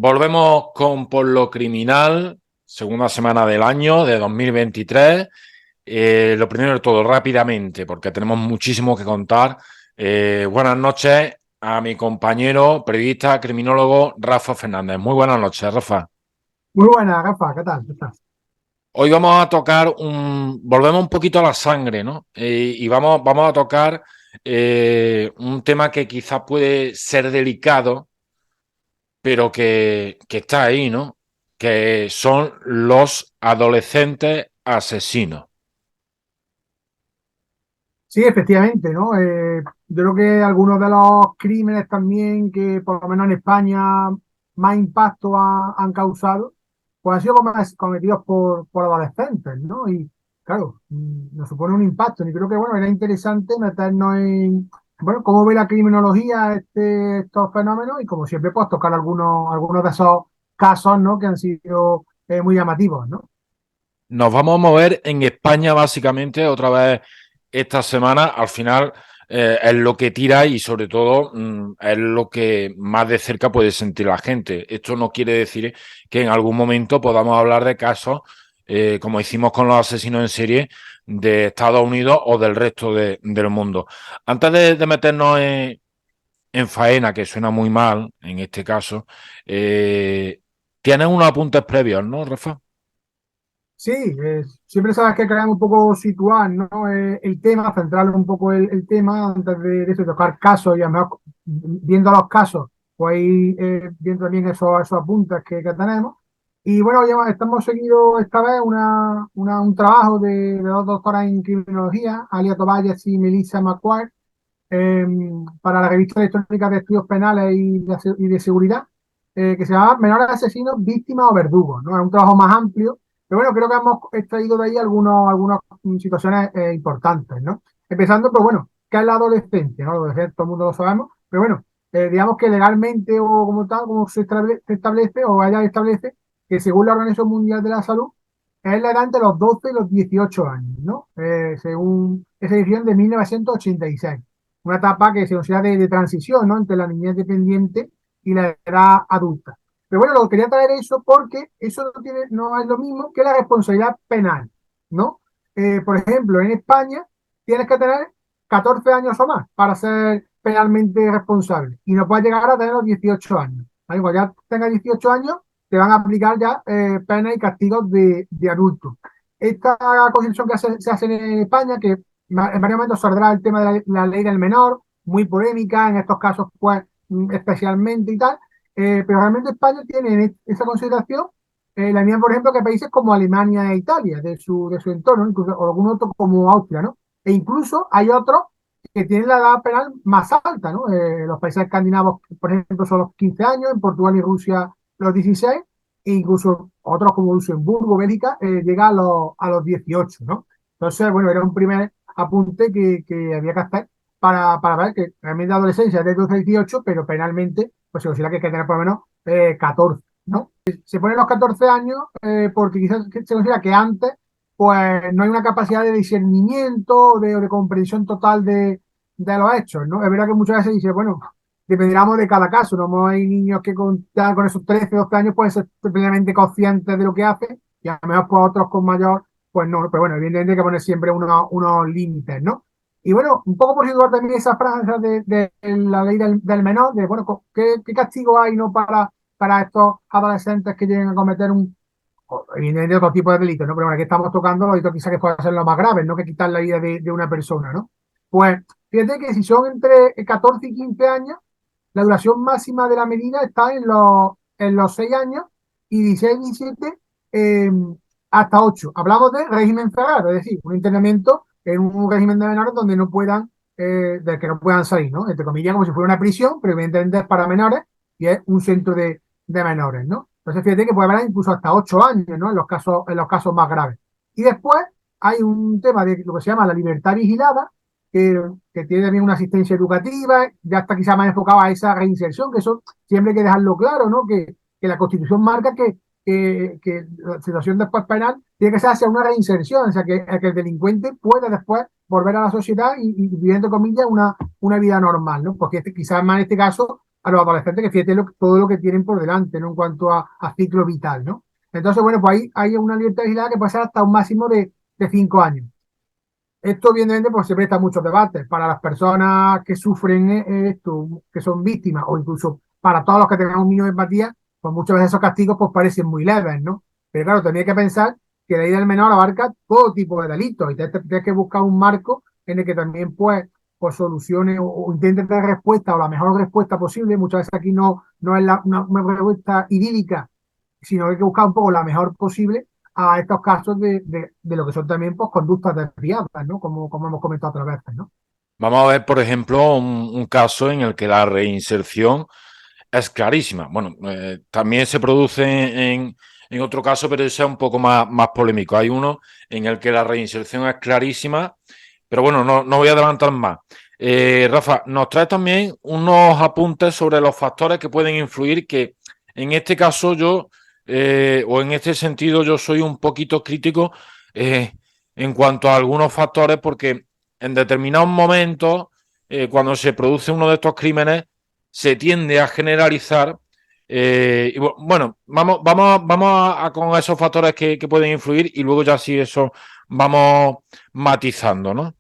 Volvemos con Por lo Criminal, segunda semana del año de 2023. Lo primero de todo, rápidamente, porque tenemos muchísimo que contar. Buenas noches a mi compañero, periodista, criminólogo, Rafa Fernández. Muy buenas noches, Rafa. Muy buena, Rafa, ¿qué tal? ¿Qué estás? Hoy vamos a tocar volvemos un poquito a la sangre, ¿no? Y vamos a tocar un tema que quizás puede ser delicado, pero que está ahí, ¿no? Que son los adolescentes asesinos. Sí, efectivamente, ¿no? Yo creo que algunos de los crímenes también que, por lo menos en España, más impacto han causado, pues han sido cometidos por adolescentes, ¿no? Y claro, nos supone un impacto. Y creo que, bueno, era interesante meternos en, bueno, cómo ve la criminología estos fenómenos y, como siempre, pues tocar algunos de esos casos, ¿no? Que han sido muy llamativos, ¿no? Nos vamos a mover en España básicamente otra vez esta semana. Al final es lo que tira y sobre todo es lo que más de cerca puede sentir la gente. Esto no quiere decir que en algún momento podamos hablar de casos como hicimos con los asesinos en serie de Estados Unidos o del resto del mundo. Antes de meternos en faena, que suena muy mal en este caso, tienes unos apuntes previos, ¿no, Rafa? Sí, siempre sabes que queremos un poco situar, ¿no? El tema, centrar un poco el tema antes de eso, tocar casos y a lo mejor viendo los casos, pues ir viendo también esos apuntes que tenemos. Y bueno, estamos seguido esta vez un trabajo de dos doctoras en criminología, Alia Tobayas y Melissa McQuarrie, eh, para la revista electrónica de estudios penales y de seguridad, que se llama Menores asesinos, víctimas o verdugos, ¿no? Es un trabajo más amplio, pero bueno, creo que hemos extraído de ahí algunas situaciones importantes, ¿no? Empezando, pues bueno, ¿qué es la adolescencia? ¿No? La adolescencia, todo el mundo lo sabemos, pero bueno, digamos que legalmente o como tal, como se establece o ella establece, que según la Organización Mundial de la Salud, es la edad entre los 12 y los 18 años, ¿no? Según esa edición de 1986, una etapa que se considera de transición, ¿no? Entre la niñez dependiente y la edad adulta. Pero bueno, lo quería traer eso porque eso no es lo mismo que la responsabilidad penal, ¿no? Por ejemplo, en España tienes que tener 14 años o más para ser penalmente responsable y no puedes llegar a tener los 18 años. ¿Vale? Cuando ya tengas 18 años, te van a aplicar ya penas y castigos de adultos. Esta constitución se hace en España, que en varios momentos saldrá el tema de la ley del menor, muy polémica, en estos casos pues especialmente y tal, pero realmente España tiene en esa consideración la misma, por ejemplo, que países como Alemania e Italia, de su entorno, incluso o algún otro como Austria, ¿no? E incluso hay otros que tienen la edad penal más alta, ¿no? Los países escandinavos, por ejemplo, son los 15 años, en Portugal y Rusia los 16, e incluso otros como Luxemburgo, Bélgica, llega a los 18, ¿no? Entonces, bueno, era un primer apunte que había que hacer para ver que realmente la adolescencia es de 12 a 18, pero penalmente pues se considera que hay que tener por lo menos 14, ¿no? Se ponen los 14 años porque quizás se considera que antes pues no hay una capacidad de discernimiento o de comprensión total de los hechos, ¿no? Es verdad que muchas veces dice, bueno, dependerá de cada caso, ¿no? Hay niños que ya con esos 13, 12 años pueden ser plenamente conscientes de lo que hacen y a lo mejor pues, otros con mayor, pues no, pero bueno, evidentemente hay que poner siempre unos límites, ¿no? Y bueno, un poco por situar también esa franja de la ley del menor, de bueno, ¿qué castigo hay, ¿no? para estos adolescentes que lleguen a cometer evidentemente otro tipo de delitos, ¿no? Pero bueno, aquí estamos tocando los delitos quizás que puedan ser los más graves, ¿no? Que quitar la vida de una persona, ¿no? Pues fíjate que si son entre 14 y 15 años, la duración máxima de la medida está en los 6 años y 16, 17 eh, hasta 8. Hablamos de régimen cerrado, es decir, un internamiento en un régimen de menores donde no puedan, del que no puedan salir, ¿no? Entre comillas, como si fuera una prisión, pero evidentemente es para menores y es un centro de menores, ¿no? Entonces fíjate que puede haber incluso hasta 8 años, ¿no? En los casos más graves. Y después hay un tema de lo que se llama la libertad vigilada, que tiene también una asistencia educativa, ya está quizá más enfocado a esa reinserción, que eso siempre hay que dejarlo claro, ¿no? Que la Constitución marca que la situación después penal tiene que ser hacia una reinserción, o sea, que el delincuente pueda después volver a la sociedad y vivir, entre comillas, una vida normal, ¿no? Porque quizás más en este caso a los adolescentes, que fíjate todo lo que tienen por delante, ¿no? En cuanto a ciclo vital, ¿no? Entonces, bueno, pues ahí hay una libertad vigilada que puede ser hasta un máximo de 5 años. Esto, evidentemente, pues se presta a muchos debates para las personas que sufren esto, que son víctimas, o incluso para todos los que tengan un mínimo de empatía, pues muchas veces esos castigos pues parecen muy leves, ¿no? Pero claro, también hay que pensar que la ley del menor abarca todo tipo de delitos y tienes que buscar un marco en el que también pues solucione o intente dar respuesta o la mejor respuesta posible. Muchas veces aquí no es una respuesta idílica, sino que hay que buscar un poco la mejor posible a estos casos de lo que son también pues, conductas desviadas, ¿no? Como hemos comentado otras veces, ¿no? Vamos a ver, por ejemplo, un caso en el que la reinserción es clarísima. Bueno, también se produce en otro caso, pero ese es un poco más polémico. Hay uno en el que la reinserción es clarísima, pero bueno, no voy a adelantar más. Rafa, nos trae también unos apuntes sobre los factores que pueden influir, que en este caso yo, o en este sentido, yo soy un poquito crítico eh, en cuanto a algunos factores, porque en determinados momentos, cuando se produce uno de estos crímenes, se tiende a generalizar. Y bueno, vamos con esos factores que pueden influir y luego ya sí eso vamos matizando, ¿no?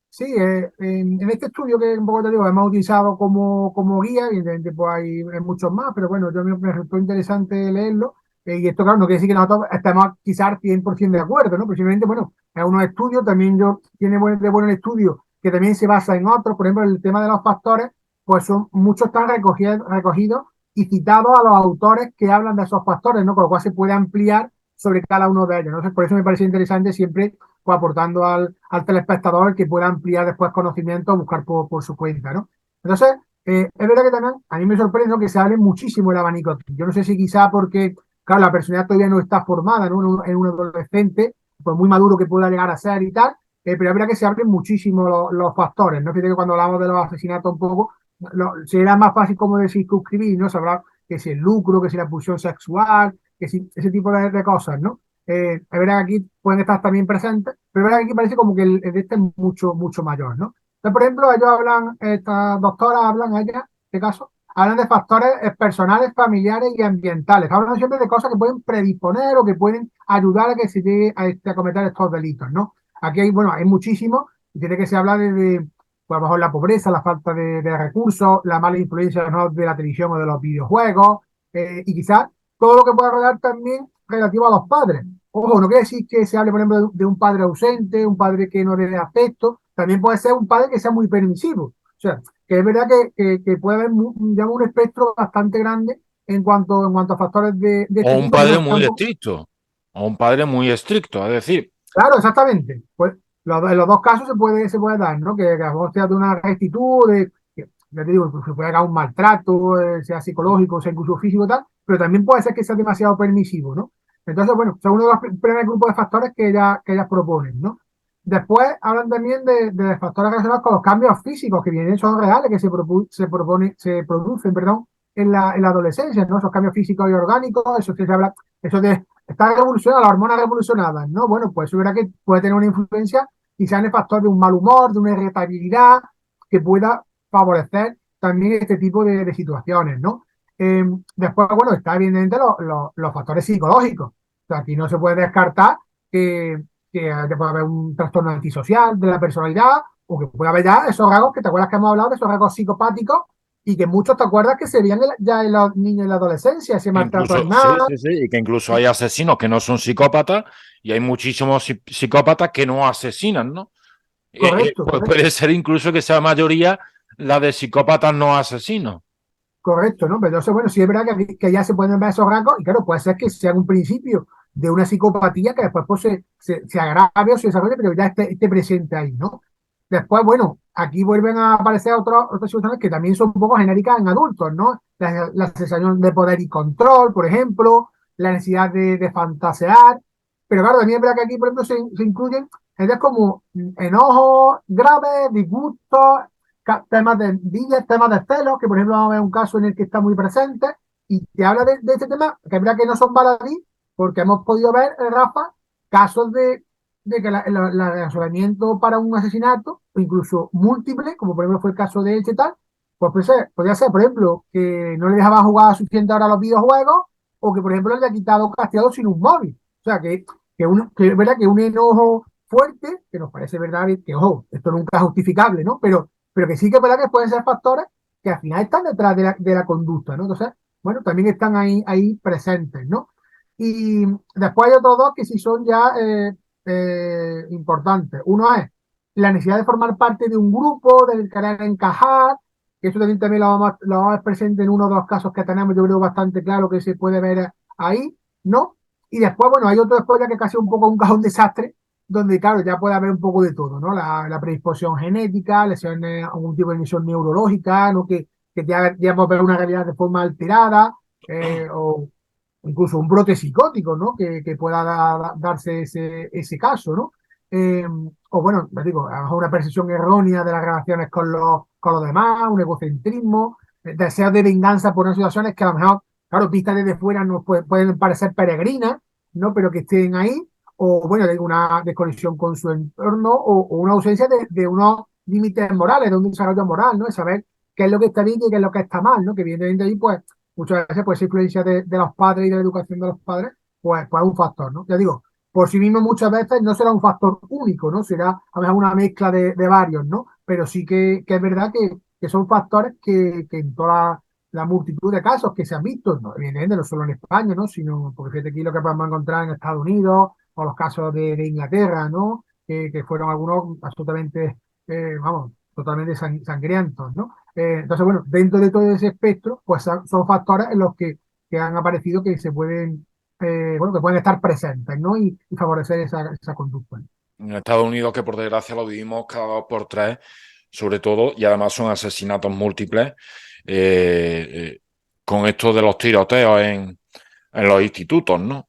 Sí, en este estudio que un poco te digo, hemos utilizado como guía, evidentemente pues hay muchos más, pero bueno, yo me resultó interesante leerlo, y esto claro, no quiere decir que nosotros estemos quizás 100% de acuerdo, ¿no? Pero simplemente, bueno, es unos estudios, también tiene de bueno el estudio, que también se basa en otros, por ejemplo, el tema de los factores, pues muchos están recogidos y citados a los autores que hablan de esos factores, ¿no? Con lo cual se puede ampliar sobre cada uno de ellos, ¿no? Entonces, por eso me parece interesante siempre pues, aportando al telespectador que pueda ampliar después conocimiento, buscar por su cuenta, ¿no? Entonces, es verdad que también a mí me sorprende, ¿no? Que se hable muchísimo el abanico. Yo no sé si quizá porque, claro, la personalidad todavía no está formada, ¿no? En un adolescente, pues muy maduro que pueda llegar a ser y tal, pero es verdad que se abren muchísimo los factores, ¿no? Fíjate que cuando hablamos de los asesinatos un poco, será más fácil como de circunscribir, ¿no? Se habla que si el lucro, que si la pulsión sexual, que si ese tipo de cosas, ¿no? Es verdad que aquí pueden estar también presentes, pero es verdad que aquí parece como que el de este es mucho mayor, ¿no? Entonces, por ejemplo, ellos hablan, estas doctoras hablan, ellas, en este caso, hablan de factores personales, familiares y ambientales. Hablan siempre de cosas que pueden predisponer o que pueden ayudar a que se llegue a cometer estos delitos, ¿no? Aquí hay, bueno, hay muchísimos, y tiene que se habla pues a lo mejor la pobreza, la falta de recursos, la mala influencia, ¿no? De la televisión o de los videojuegos, y quizás todo lo que pueda rodear también relativo a los padres. Ojo, no quiere decir que se hable, por ejemplo, de un padre ausente, un padre que no le dé afecto, también puede ser un padre que sea muy permisivo. O sea, que es verdad que puede haber digamos, un espectro bastante grande en cuanto a factores de O este un tipo que padre son muy estricto, o un padre muy estricto, es decir, claro, exactamente. Pues en los dos casos se puede dar, ¿no? Que a lo mejor sea de una rectitud, ya te digo, incluso se puede dar un maltrato, sea psicológico, sea incluso físico y tal, pero también puede ser que sea demasiado permisivo, ¿no? Entonces, bueno, son uno de los primeros grupos de factores que ellas proponen, ¿no? Después hablan también de factores relacionados con los cambios físicos que vienen, son reales, que se producen, perdón, en la adolescencia, ¿no? Esos cambios físicos y orgánicos, eso que se habla, eso de está revolucionada, las hormonas revolucionadas, ¿no? Bueno, pues eso verá que puede tener una influencia quizá en el factor de un mal humor, de una irritabilidad, que pueda favorecer también este tipo de situaciones, ¿no? Después, bueno, está evidentemente los factores psicológicos. O sea, aquí no se puede descartar que puede haber un trastorno antisocial de la personalidad o que puede haber ya esos rasgos que te acuerdas que hemos hablado de esos rasgos psicopáticos y que muchos te acuerdas que se veían ya en los niños en la adolescencia, ese maltrato incluso, animal. y que incluso hay asesinos que no son psicópatas y hay muchísimos psicópatas que no asesinan, ¿no? Correcto, Pues correcto. puede ser incluso que sea mayoría la de psicópatas no asesinos. Correcto, ¿no? Pero entonces, bueno, sí es verdad que ya se pueden ver esos rasgos y claro, puede ser que sea un principio de una psicopatía que después pues, se agrave o se desarrolle, pero ya esté presente ahí, ¿no? Después, bueno, aquí vuelven a aparecer otras situaciones que también son un poco genéricas en adultos, ¿no? La sensación de poder y control, por ejemplo, la necesidad de fantasear, pero claro, también es verdad que aquí, por ejemplo, se incluyen ideas como enojos graves, disgustos, temas de envidia, temas de celos, que por ejemplo vamos a ver un caso en el que está muy presente y te habla de este tema, que es verdad que no son baladí, porque hemos podido ver, Rafa, casos de que el asesoramiento para un asesinato, o incluso múltiple, como por ejemplo fue el caso de Elche y tal, Pues podría ser, por ejemplo, que no le dejaba jugar suficiente ahora a los videojuegos o que, por ejemplo, le haya quitado castigado sin un móvil. O sea, que es verdad que un enojo fuerte, que nos parece verdad que, ojo, esto nunca es justificable, ¿no? Pero que sí que es verdad que pueden ser factores que al final están detrás de la conducta, ¿no? Entonces, bueno, también están ahí presentes, ¿no? Y después hay otros dos que sí son ya importantes. Uno es la necesidad de formar parte de un grupo, del querer encajar, que eso también lo vamos a ver presente en uno de los casos que tenemos, yo creo bastante claro que se puede ver ahí, ¿no? Y después, bueno, hay otro después ya que casi un poco un cajón desastre, donde, claro, ya puede haber un poco de todo, ¿no? La predisposición genética, lesiones, algún tipo de lesión neurológica, ¿no? Que ya puede ver una realidad de forma alterada, o incluso un brote psicótico, ¿no? Que pueda darse ese caso, ¿no? O bueno, les digo, a lo mejor una percepción errónea de las relaciones con los demás, un egocentrismo, deseos de venganza por unas situaciones que a lo mejor, claro, vistas desde fuera nos pueden parecer peregrinas, ¿no? Pero que estén ahí, o bueno, de una desconexión con su entorno, o una ausencia de unos límites morales, de un desarrollo moral, ¿no? De saber qué es lo que está bien y qué es lo que está mal, ¿no? Que evidentemente ahí, pues, muchas veces, pues, esa influencia de los padres y de la educación de los padres, pues es un factor, ¿no? Ya digo, por sí mismo muchas veces no será un factor único, ¿no? Será a lo mejor una mezcla de varios, ¿no? Pero sí que es verdad que son factores que en toda la multitud de casos que se han visto, no, evidentemente no solo en España, ¿no? Sino, porque fíjate aquí lo que podemos encontrar en Estados Unidos o los casos de Inglaterra, ¿no? Que fueron algunos absolutamente, vamos, totalmente sangrientos, ¿no? Entonces, bueno, dentro de todo ese espectro, pues son factores en los que han aparecido que se pueden bueno, que pueden estar presentes, ¿no? Y favorecer esa conducta. En Estados Unidos, que por desgracia lo vivimos cada dos por tres, sobre todo, y además son asesinatos múltiples, eh, eh, con esto de los tiroteos en los institutos, ¿no?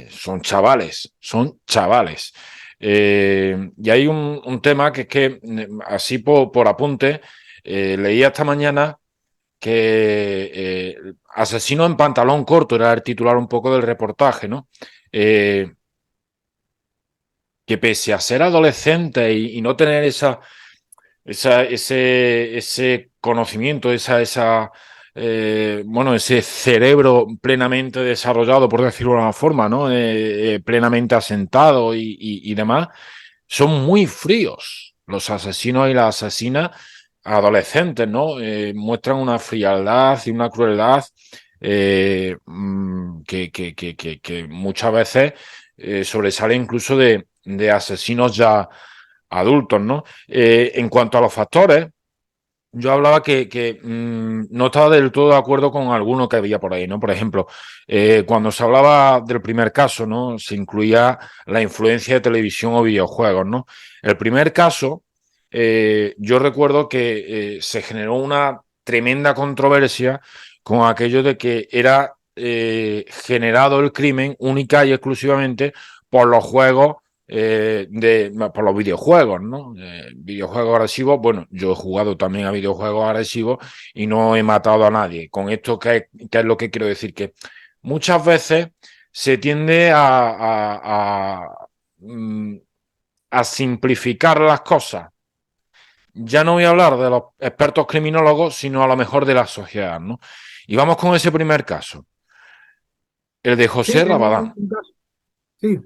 Son chavales, son chavales. Y hay un tema que es que, así por apunte, leía esta mañana que Asesino en pantalón corto era el titular un poco del reportaje, ¿no? Que pese a ser adolescente y no tener ese conocimiento, bueno, ese cerebro plenamente desarrollado, por decirlo de alguna forma, ¿no? Plenamente asentado y demás, son muy fríos. Los asesinos y las asesinas adolescentes, ¿no? Muestran una frialdad y una crueldad que muchas veces sobresale incluso de asesinos ya adultos, ¿no? En cuanto a los factores, yo hablaba que no estaba del todo de acuerdo con alguno que había por ahí, ¿no? Por ejemplo, cuando se hablaba del primer caso, ¿no? Se incluía la influencia de televisión o videojuegos, ¿no? El primer caso, yo recuerdo que se generó una tremenda controversia con aquello de que era generado el crimen única y exclusivamente por los juegos por los videojuegos, ¿no? Videojuegos agresivos, bueno, yo he jugado también a videojuegos agresivos y no he matado a nadie. Con esto, ¿qué es lo que quiero decir? Que muchas veces se tiende mm, a simplificar las cosas. Ya no voy a hablar de los expertos criminólogos, sino a lo mejor de la sociedad, ¿no? Y vamos con ese primer caso, el de Sí, José Rabadán. sí,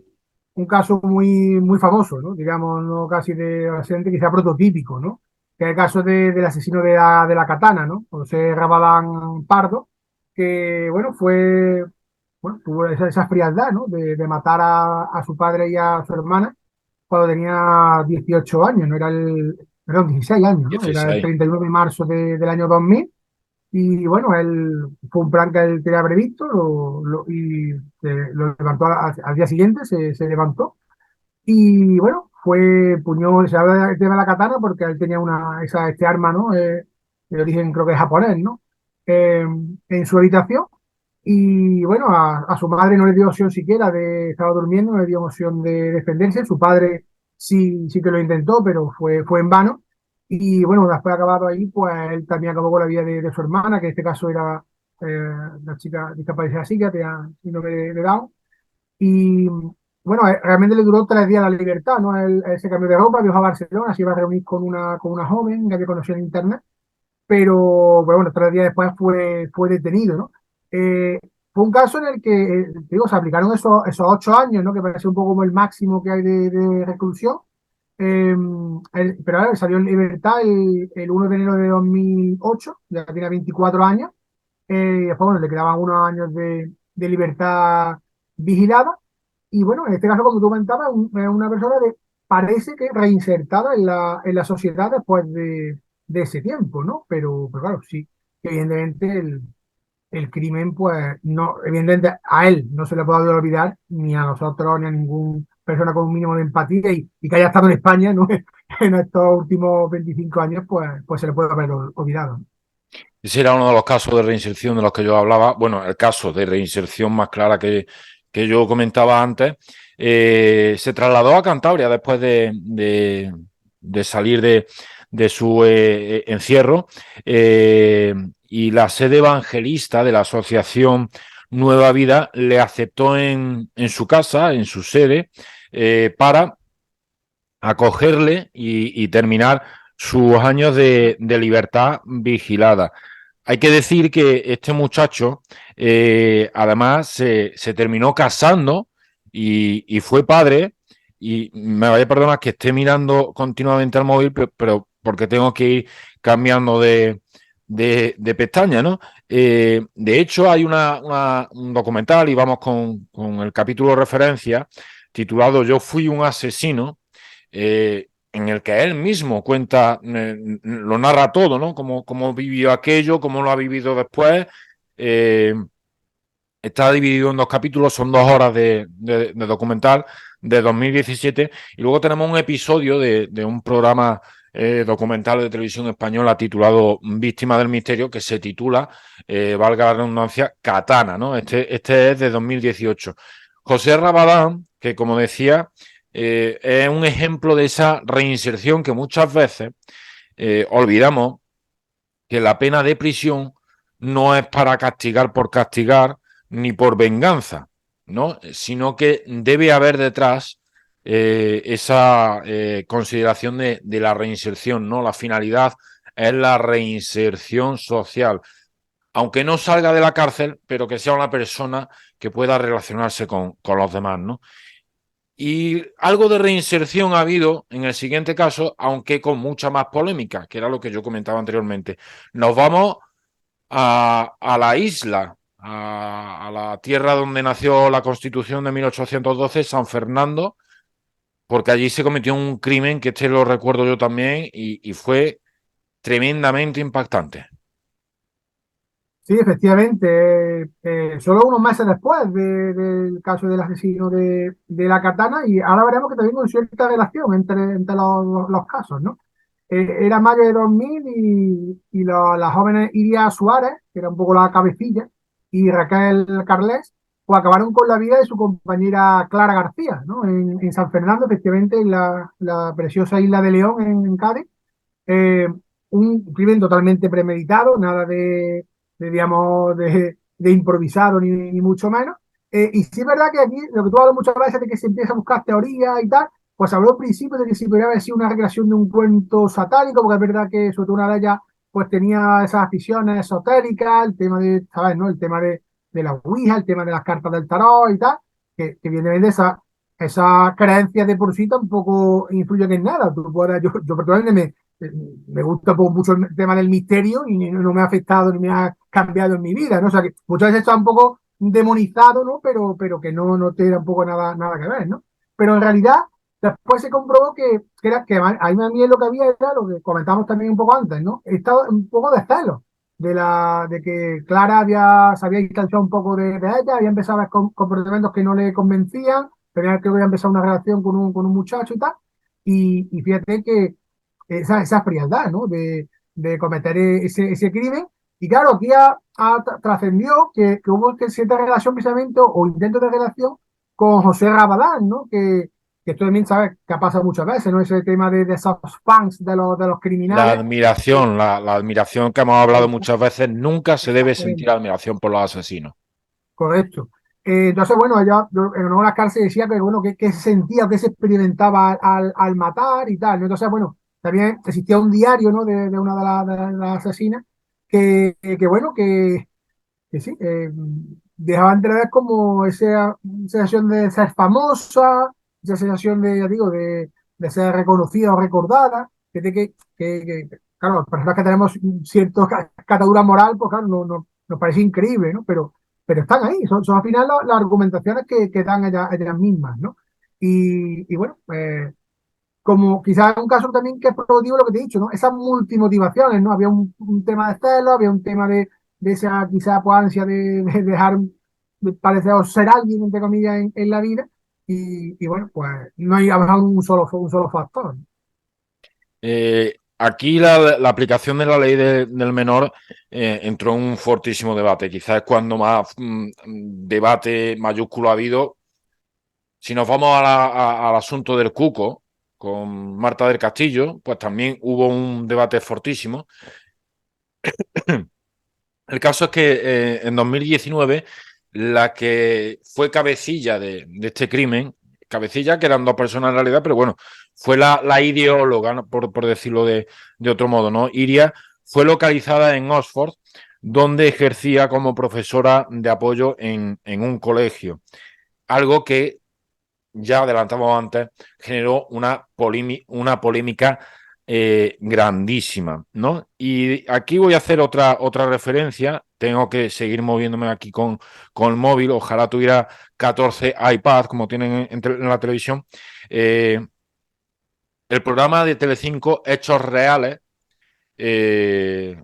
un caso muy famoso, ¿no? Digamos, no casi de accidente, quizá prototípico, ¿no? Que es el caso del asesino de la katana, ¿no? José Rabadán Pardo, que, bueno, bueno, tuvo esa frialdad, ¿no? De matar a su padre y a su hermana cuando tenía 18 años, ¿no? Perdón, 16 años, ¿no? Era el 16. 31 de marzo del año 2000. Y bueno, fue un plan que él tenía previsto y lo levantó al día siguiente, se levantó. Y bueno, se habla del tema de la katana porque él tenía este arma, ¿no? De origen creo que japonés, ¿no? En su habitación. Y bueno, a su madre no le dio opción siquiera estaba durmiendo, no le dio opción de defenderse. Su padre sí que lo intentó, pero fue en vano. Y bueno, después de acabado ahí, pues él también acabó con la vida de su hermana, que en este caso era la chica discapacidad psíquica, tenía síndrome de Down. Y bueno, realmente le duró 3 días la libertad, ¿no? Él se cambió de ropa, viajó a Barcelona, se iba a reunir con una joven que había conocido en internet pero bueno, 3 días después fue detenido, ¿no? Fue un caso en el que, digo, se aplicaron esos 8 años, ¿no? Que parece un poco como el máximo que hay de reclusión. Eh, pero ahora salió en libertad el 1 de enero de 2008, ya tenía 24 años. Y después, bueno, le quedaban unos años de libertad vigilada. Y bueno, en este caso, como tú comentabas, es una persona parece que reinsertada en la sociedad después de ese tiempo, ¿no? Pero claro, sí, que evidentemente el crimen, pues, no, evidentemente a él no se le puede olvidar, ni a nosotros, ni a ninguna persona con un mínimo de empatía y que haya estado en España, ¿no? En estos últimos 25 años, pues se le puede haber olvidado. Ese era uno de los casos de reinserción de los que yo hablaba. Bueno, el caso de reinserción más clara que yo comentaba antes. Se trasladó a Cantabria después de salir de su encierro, y la sede evangelista de la asociación Nueva Vida le aceptó en su casa, en su sede, para acogerle y terminar sus años de libertad vigilada. Hay que decir que este muchacho, además, se terminó casando y fue padre. Y me vaya a perdonar que esté mirando continuamente al móvil, pero porque tengo que ir cambiando de pestaña, ¿no? De hecho, hay un documental, y vamos con el capítulo de referencia, titulado Yo fui un asesino, en el que él mismo cuenta, lo narra todo, ¿no? Cómo vivió aquello, cómo lo ha vivido después. Eh, Está dividido en 2 capítulos, son 2 horas de documental de 2017. Y luego tenemos un episodio de un programa documental de televisión española titulado Víctima del Misterio, que se titula, valga la redundancia, Katana, ¿no? Este es de 2018. José Rabadán, que como decía, es un ejemplo de esa reinserción que muchas veces olvidamos, que la pena de prisión no es para castigar por castigar ni por venganza, ¿no? Sino que debe haber detrás esa consideración de la reinserción, ¿no? La finalidad es la reinserción social, aunque no salga de la cárcel, pero que sea una persona que pueda relacionarse con los demás, ¿no? Y algo de reinserción ha habido en el siguiente caso, aunque con mucha más polémica, que era lo que yo comentaba anteriormente. Nos vamos a la isla, a la tierra donde nació la Constitución de 1812, San Fernando, porque allí se cometió un crimen que este lo recuerdo yo también y fue tremendamente impactante. Sí, efectivamente. Solo unos meses después del caso del asesino de la Katana, y ahora veremos que también hay cierta relación entre los casos, ¿no? Era mayo de 2000 y las jóvenes Iria Suárez, que era un poco la cabecilla, y Raquel Carles, pues acabaron con la vida de su compañera Clara García, ¿no? En San Fernando, efectivamente, en la preciosa isla de León, en Cádiz. eh, un crimen totalmente premeditado, nada digamos, de improvisado ni mucho menos. Y sí es verdad que aquí, lo que tú hablas muchas veces de que se empieza a buscar teorías y tal, pues habló al principio de que si podría haber sido una recreación de un cuento satánico, porque es verdad que sobre todo una de ellas pues tenía esas aficiones esotéricas, el tema de, ¿sabes? ¿No? El tema de la Ouija, el tema de las cartas del tarot y tal, que evidentemente esa creencia de por sí tampoco influye en nada. Tú puedes, yo personalmente me gusta mucho el tema del misterio y no me ha afectado ni me ha cambiado en mi vida, ¿no? O sea que muchas veces está un poco demonizado, ¿no? Pero que no tiene tampoco nada que ver, ¿no? Pero en realidad después se comprobó que a mí lo que había era lo que comentamos también un poco antes, ¿no? Estaba un poco de celo de que Clara se había distanciado un poco de ella, había empezado a ver comportamientos que no le convencían, tenía que había empezado una relación con un muchacho y tal, y fíjate que esa frialdad, ¿no? De cometer ese crimen. Y claro, aquí trascendió que hubo cierta relación precisamente o intento de relación con José Rabadán, ¿no? Que tú también sabes que ha pasado muchas veces, ¿no? Ese tema de esos fans de los criminales. La admiración que hemos hablado muchas veces, nunca se debe sentir Exactamente. admiración por los asesinos. Correcto. Entonces, bueno, ella en una cárcel decía que, bueno, que se sentía, que se experimentaba al matar y tal, ¿no? Entonces, bueno, también existía un diario, ¿no? De una de las asesinas, bueno, que sí, dejaba entrever como esa sensación de ser famosa, esa sensación de, ya digo, de ser reconocida o recordada, claro, las personas que tenemos cierta catadura moral, pues claro, nos parece increíble, ¿no? Pero están ahí, son al final las argumentaciones que dan ellas mismas, ¿no? Y bueno, como quizás un caso también que es productivo lo que te he dicho, ¿no? Esas multimotivaciones, ¿no? Había un tema de celos, había un tema de esa quizá pues, ansia de dejar, de parecer o ser alguien, entre comillas, en la vida. Y bueno, pues no hay a lo mejor un solo factor. Aquí la aplicación de la ley del menor entró en un fortísimo debate. Quizás es cuando más debate mayúsculo ha habido. Si nos vamos al asunto del Cuco con Marta del Castillo, pues también hubo un debate fortísimo. El caso es que en 2019 la que fue cabecilla de este crimen, cabecilla que eran dos personas en realidad, pero bueno, fue la ideóloga, ¿no? por decirlo de otro modo, ¿no? Iria fue localizada en Oxford, donde ejercía como profesora de apoyo en un colegio, algo que ya adelantamos antes, generó una polémica grandísima, ¿no? Y aquí voy a hacer otra referencia. Tengo que seguir moviéndome aquí con el móvil. Ojalá tuviera 14 iPads como tienen en la televisión. El programa de Telecinco, Hechos Reales, eh,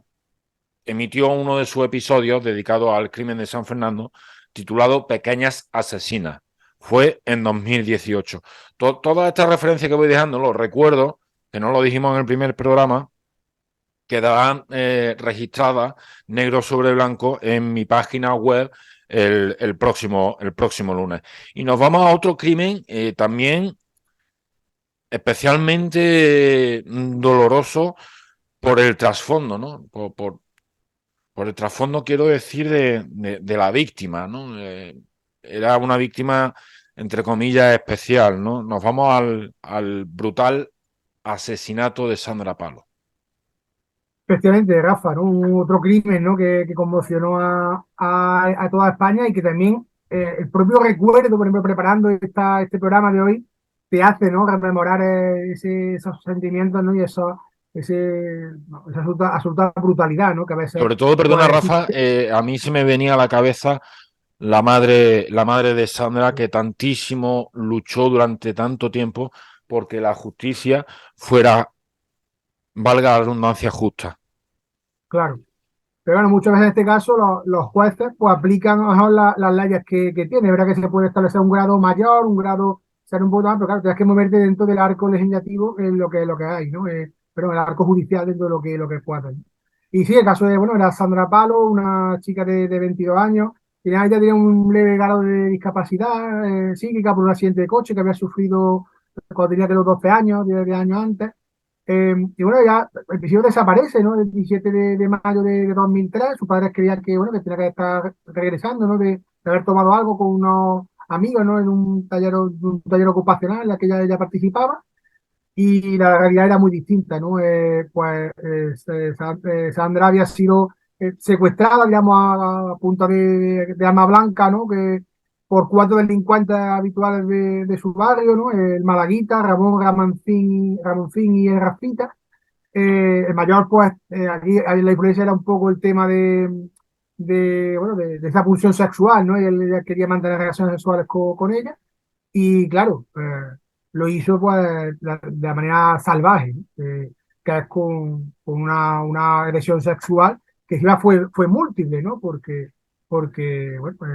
emitió uno de sus episodios dedicado al crimen de San Fernando, titulado Pequeñas Asesinas. Fue en 2018. Toda esta referencia que voy dejando, lo recuerdo, que no lo dijimos en el primer programa, quedarán registradas negro sobre blanco en mi página web el próximo lunes. Y nos vamos a otro crimen también especialmente doloroso por el trasfondo, ¿no? Por el trasfondo quiero decir de la víctima, ¿no? Era una víctima, entre comillas, especial, ¿no? Nos vamos al brutal asesinato de Sandra Palo. Efectivamente, Rafa, ¿no? Otro crimen, ¿no? Que conmocionó a toda España y que también el propio recuerdo, por ejemplo, preparando este programa de hoy, te hace, ¿no? Rememorar esos sentimientos, ¿no? Y no, esa absoluta brutalidad, ¿no? Que a veces, Sobre todo, perdona, pues, Rafa, a mí se me venía a la cabeza la madre de Sandra, que tantísimo luchó durante tanto tiempo porque la justicia fuera, valga la redundancia, justa. claro. Pero bueno, muchas veces en este caso los jueces pues aplican a lo mejor las leyes que tiene. Es verdad que se puede establecer un grado mayor, un grado ser un poco más, pero claro, tienes que moverte dentro del arco legislativo en lo que hay, ¿no? Pero el arco judicial dentro de lo que pueda. Y sí, el caso de, bueno, era Sandra Palo, una chica de 22 años, y ella tenía un leve grado de discapacidad psíquica por un accidente de coche que había sufrido cuando tenía que los 12 años, 10 años antes. Y bueno, ya el episodio desaparece, ¿no? El 17 de mayo de 2003. Sus padres creían que, bueno, que tenía que estar regresando, ¿no? De haber tomado algo con unos amigos, ¿no? En un taller ocupacional en el que ella participaba. Y la realidad era muy distinta, ¿no? Sandra había sido secuestrada, digamos, a punta de arma blanca, ¿no? Que por cuatro delincuentes habituales de su barrio, ¿no? El Malaguita, Ramoncín y el Rafita. El mayor, pues, ahí la influencia era un poco el tema bueno, de esa pulsión sexual, ¿no? Y él quería mantener relaciones sexuales con ella. Y claro, lo hizo pues de la manera salvaje, ¿no? Que es con una agresión sexual que encima fue múltiple, ¿no? Porque bueno, pues,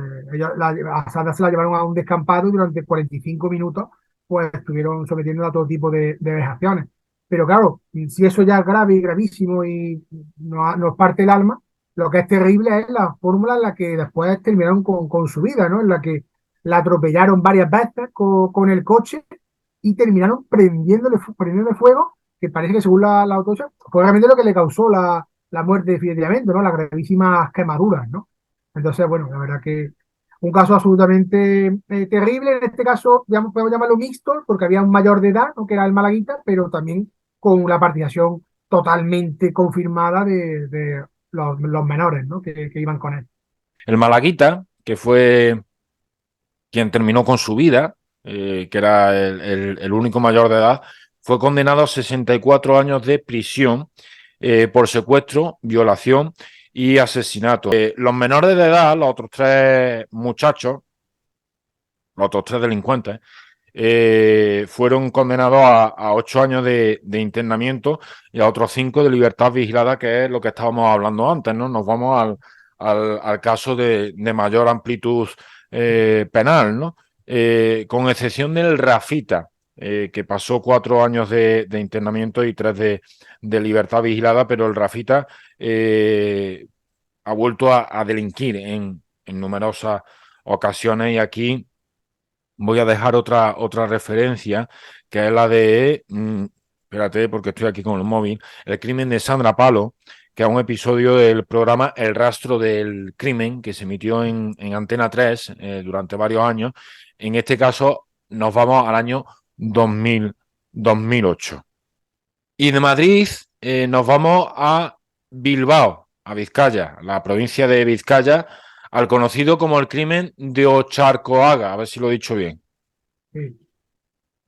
a Sandra se la llevaron a un descampado y durante 45 minutos pues estuvieron sometiéndola a todo tipo de vejaciones. Pero claro, si eso ya es grave y gravísimo y nos parte el alma, lo que es terrible es la fórmula en la que después terminaron con su vida, ¿no? En la que la atropellaron varias veces con el coche y terminaron prendiéndole fuego, que parece que según la autopsia fue realmente lo que le causó la muerte definitivamente, ¿no? Las gravísimas quemaduras, ¿no? Entonces, bueno, la verdad que un caso absolutamente terrible. En este caso, podemos llamarlo mixto, porque había un mayor de edad, ¿no? Que era el Malaguita, pero también con la participación totalmente confirmada de los menores, ¿no? Que iban con él. El Malaguita, que fue quien terminó con su vida, que era el único mayor de edad, fue condenado a 64 años de prisión por secuestro, violación y asesinato. Los menores de edad, los otros tres muchachos, los otros tres delincuentes, fueron condenados a 8 años de internamiento y a otros 5 de libertad vigilada, que es lo que estábamos hablando antes, ¿no? Nos vamos al caso de mayor amplitud penal, ¿no? Con excepción del Rafita, que pasó 4 años de internamiento y 3 de libertad vigilada, pero el Rafita ha vuelto a delinquir en numerosas ocasiones y aquí voy a dejar otra referencia, que es la de, espérate, porque estoy aquí con el móvil, el crimen de Sandra Palo, que es un episodio del programa El rastro del crimen, que se emitió en Antena 3 durante varios años. En este caso, nos vamos al año 2000, 2008. Y de Madrid nos vamos a Bilbao, a Vizcaya, la provincia de Vizcaya, al conocido como el crimen de Ocharcoaga, a ver si lo he dicho bien. Sí.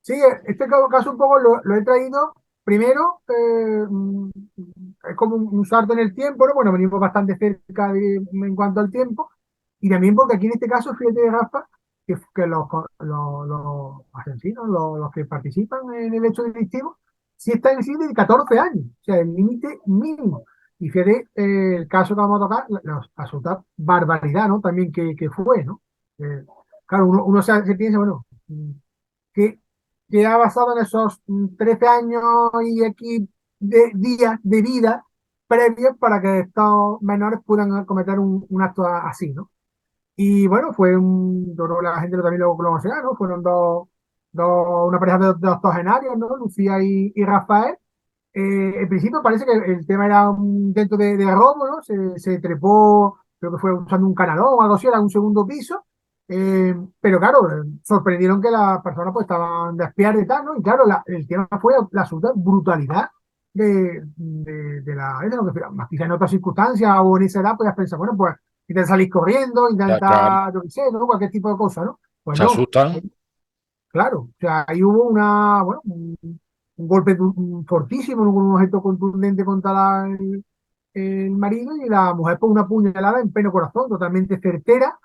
Sí, este caso un poco lo he traído primero, es como un salto en el tiempo, ¿no? Bueno, venimos bastante cerca en cuanto al tiempo, y también porque aquí en este caso, fíjate, Rafa, que los asesinos, los que participan en el hecho delictivo, sí están en el límite de 14 años, o sea, el límite mínimo. Y fíjate, el caso que vamos a tocar, la absoluta barbaridad, ¿no? También que fue, ¿no? Claro, uno se piensa, bueno, que, que ha basado en esos 13 años y aquí de días de vida previos para que estos menores puedan cometer un acto así, ¿no? Y bueno, yo creo que la gente también lo conocerá, ¿no? Fueron una pareja de octogenarios, ¿no? Lucía y Rafael. En principio parece que el tema era un intento de robo, ¿no? Se trepó, creo que fue usando un canalón o algo así, era un segundo piso. Pero claro, sorprendieron que las personas pues estaban despiertas y tal, ¿no? Y claro, el tema fue la absoluta brutalidad de lo que más quizá en otras circunstancias o en esa edad podías pensar, bueno, pues intentar salir corriendo, Ya, claro, intentar, yo qué sé, ¿no? Cualquier tipo de cosa, ¿no? Pues se no. asustan. Claro, o sea, ahí hubo bueno, un golpe fortísimo, un objeto contundente contra el marido y la mujer por una puñalada en pleno corazón, totalmente certera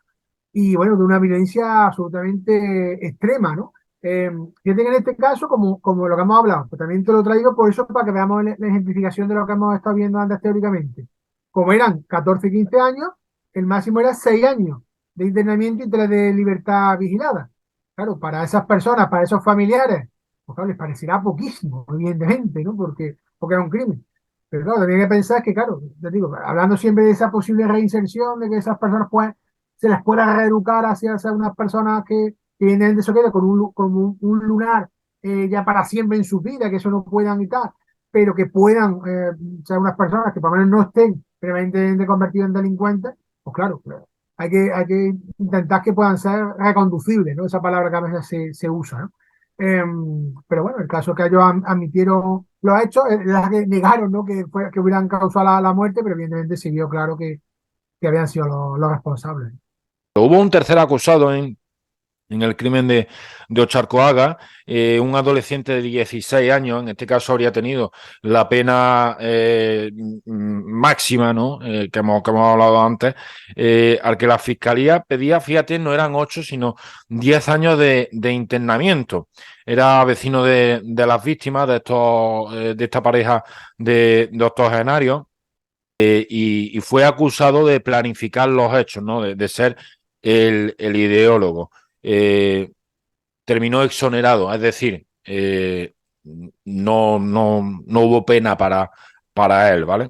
y bueno, de una violencia absolutamente extrema, ¿no? Fíjate que en este caso, como lo que hemos hablado, pues también te lo traigo por eso para que veamos la ejemplificación de lo que hemos estado viendo antes teóricamente. Como eran 14 y 15 años, el máximo era 6 años de internamiento y 3 de libertad vigilada. Claro, para esas personas, para esos familiares, pues claro, les parecerá poquísimo, evidentemente, ¿no? Porque era un crimen. Pero claro, también hay que pensar que, claro, te digo, hablando siempre de esa posible reinserción, de que esas personas pues se les pueda reeducar hacia unas personas que evidentemente eso queda con un lunar ya para siempre en su vida, que eso no puedan y tal, pero que puedan ser unas personas que por lo menos no estén previamente convertidos en delincuentes, pues claro, hay que intentar que puedan ser reconducibles, ¿no? Esa palabra que a veces se usa, ¿no? Pero bueno, el caso es que ellos admitieron los hechos, las que negaron, ¿no? Que hubieran causado la muerte, pero evidentemente se vio claro que habían sido los responsables. Hubo un tercer acusado en el crimen de Ocharcoaga, un adolescente de 16 años, en este caso habría tenido la pena máxima, ¿no? Que hemos hablado antes, al que la fiscalía pedía, fíjate, no eran 8, sino 10 años de internamiento. Era vecino de las víctimas de esta pareja de octogenarios. Y fue acusado de planificar los hechos, ¿no? De ser el ideólogo. Eh, Terminó exonerado, es decir, no hubo pena para él, ¿vale?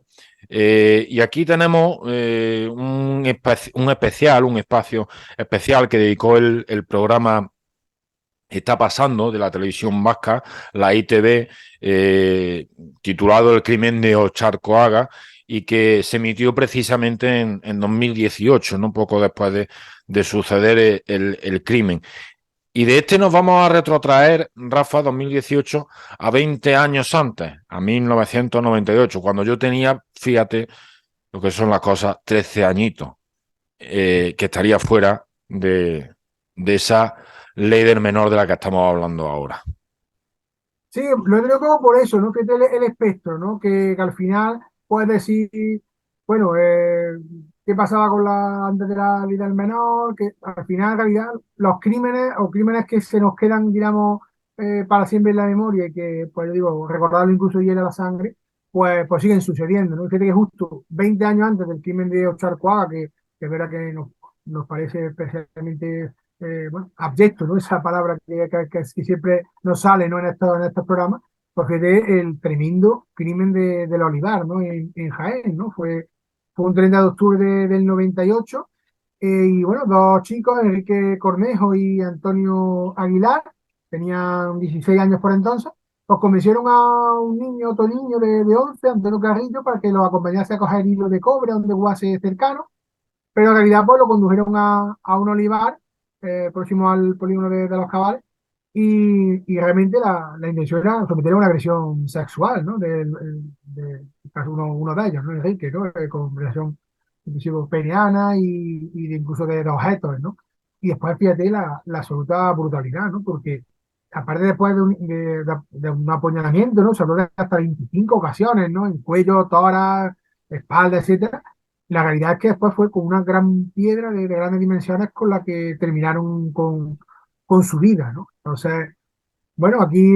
Y aquí tenemos un espacio especial que dedicó el programa Está pasando de la televisión vasca, la ITV, titulado El crimen de Ocharcoaga, y que se emitió precisamente en 2018, ¿no? Poco después de suceder el crimen. Y de este nos vamos a retrotraer, Rafa, 2018, a 20 años antes, a 1998, cuando yo tenía, fíjate lo que son las cosas, 13 añitos, que estaría fuera de esa ley del menor de la que estamos hablando ahora. Sí, lo he tenido como por eso, ¿no? Que es el espectro, ¿no? Que al final puedes decir, bueno, ¿qué pasaba con la antes de la vida del menor? Que al final, en realidad, los crímenes o crímenes que se nos quedan, digamos, para siempre en la memoria y que, pues yo digo, recordarlo incluso hiela la sangre, pues siguen sucediendo, ¿no? Fíjate que justo 20 años antes del crimen de Ochar Arcuaga, que es verdad que nos parece especialmente bueno, abyecto, ¿no? Esa palabra que siempre nos sale, ¿no? En estos programas, porque de el tremendo crimen del Olivar, ¿no? En Jaén, ¿no? Fue un 30 de octubre del 98, y bueno, dos chicos, Enrique Cornejo y Antonio Aguilar, tenían 16 años por entonces, pues convencieron a un niño, otro niño de 11, Antonio Carrillo, para que los acompañase a coger hilo de cobre a un desguace cercano, pero en realidad pues lo condujeron a un olivar próximo al polígono de los Cabales, y realmente la intención era someter a una agresión sexual, ¿no? Casi uno de ellos, ¿no? Enrique, ¿no? Con relación inclusive peneana y incluso de objetos, ¿no? Y después fíjate la absoluta brutalidad, ¿no? Porque aparte después de un apuñalamiento, ¿no? Se habló de hasta 25 ocasiones, ¿no? En cuello, tórax, espalda, etcétera. La realidad es que después fue con una gran piedra de grandes dimensiones con la que terminaron con su vida, ¿no? Entonces, bueno, aquí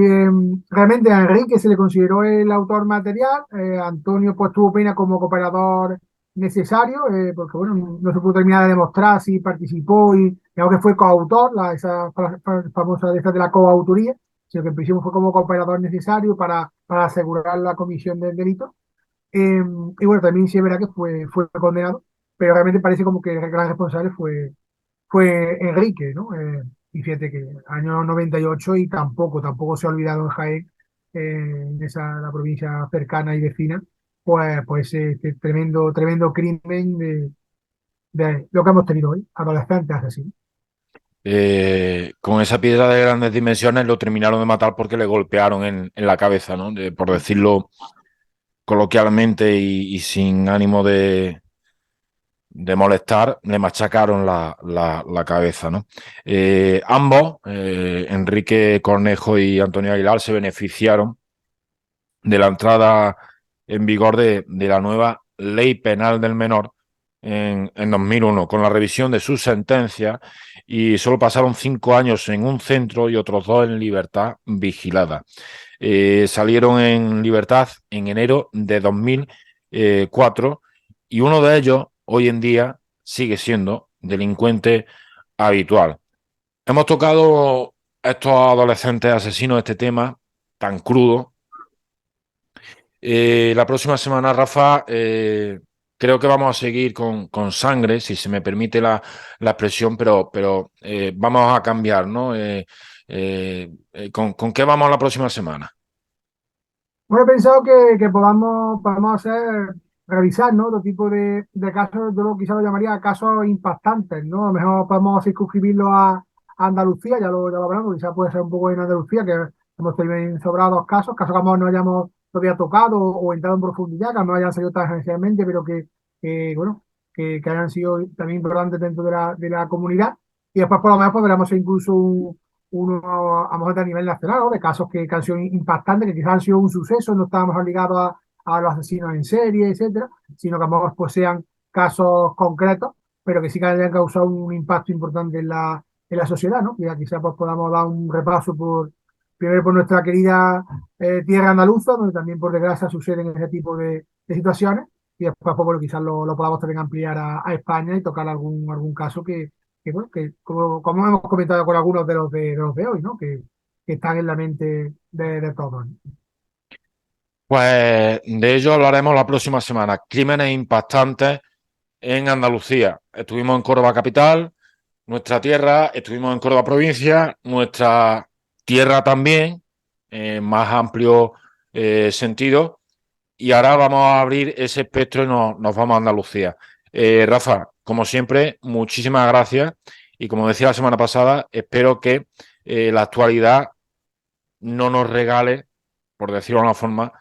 realmente a Enrique se le consideró el autor material, Antonio pues tuvo pena como cooperador necesario, porque bueno, no se pudo terminar de demostrar si participó y digamos que fue coautor, esa famosa de esta de la coautoría, sino que en principio fue como cooperador necesario para asegurar la comisión del delito. Y bueno, también sí es verdad que fue condenado, pero realmente parece como que el gran responsable fue Enrique, ¿no? Y fíjate que año 98 y tampoco se ha olvidado en Jaén, en la provincia cercana y vecina, pues este tremendo crimen de lo que hemos tenido hoy, adolescentes asesinos. Con esa piedra de grandes dimensiones lo terminaron de matar porque le golpearon en la cabeza, ¿no? Por decirlo coloquialmente y sin ánimo de molestar, le machacaron la cabeza, ¿no? Ambos, Enrique Cornejo y Antonio Aguilar, se beneficiaron de la entrada en vigor de la nueva Ley Penal del Menor en 2001, con la revisión de sus sentencias, y solo pasaron 5 años en un centro y otros 2 en libertad vigilada. Salieron en libertad en enero de 2004, y uno de ellos hoy en día sigue siendo delincuente habitual. Hemos tocado a estos adolescentes asesinos, este tema tan crudo. La próxima semana, Rafa, creo que vamos a seguir con sangre, si se me permite la expresión, pero vamos a cambiar, ¿no? ¿Con qué vamos la próxima semana? Bueno, he pensado que podamos hacer, revisar, ¿no? Otro tipo de casos, yo quizá lo llamaría casos impactantes, ¿no? A lo mejor podemos circunscribirlo a Andalucía, ya lo hablamos, quizás puede ser un poco en Andalucía, que hemos tenido en sobrados casos que a lo mejor no hayamos todavía tocado o entrado en profundidad, que no hayan salido tangencialmente, pero bueno, que hayan sido también importantes dentro de la comunidad. Y después, por lo menos, podríamos hacer incluso uno a lo mejor a nivel nacional, ¿no? De casos que han sido impactantes, que quizás han sido un suceso, no estábamos obligados a los asesinos en serie, etcétera, sino que a lo mejor pues sean casos concretos, pero que sí que hayan causado un impacto importante en la sociedad, ¿no? Y ya quizás pues podamos dar un repaso primero por nuestra querida tierra andaluza, donde también por desgracia suceden ese tipo de situaciones, y después pues, bueno, quizás lo podamos también ampliar a España y tocar algún caso bueno, que como hemos comentado con algunos de los de hoy, ¿no? Que están en la mente de todos. Pues de ello hablaremos la próxima semana. Crímenes impactantes en Andalucía. Estuvimos en Córdoba capital, nuestra tierra, estuvimos en Córdoba provincia, nuestra tierra también, en más amplio sentido. Y ahora vamos a abrir ese espectro y nos vamos a Andalucía. Rafa, como siempre, muchísimas gracias. Y como decía la semana pasada, espero que la actualidad no nos regale, por decirlo de una forma,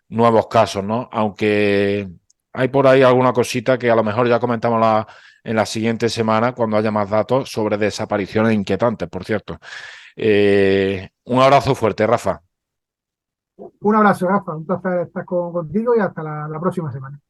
nuevos casos, ¿no? Aunque hay por ahí alguna cosita que a lo mejor ya comentamos en la siguiente semana cuando haya más datos sobre desapariciones inquietantes, por cierto. Un abrazo fuerte, Rafa. Un abrazo, Rafa, un placer estar contigo y hasta la próxima semana.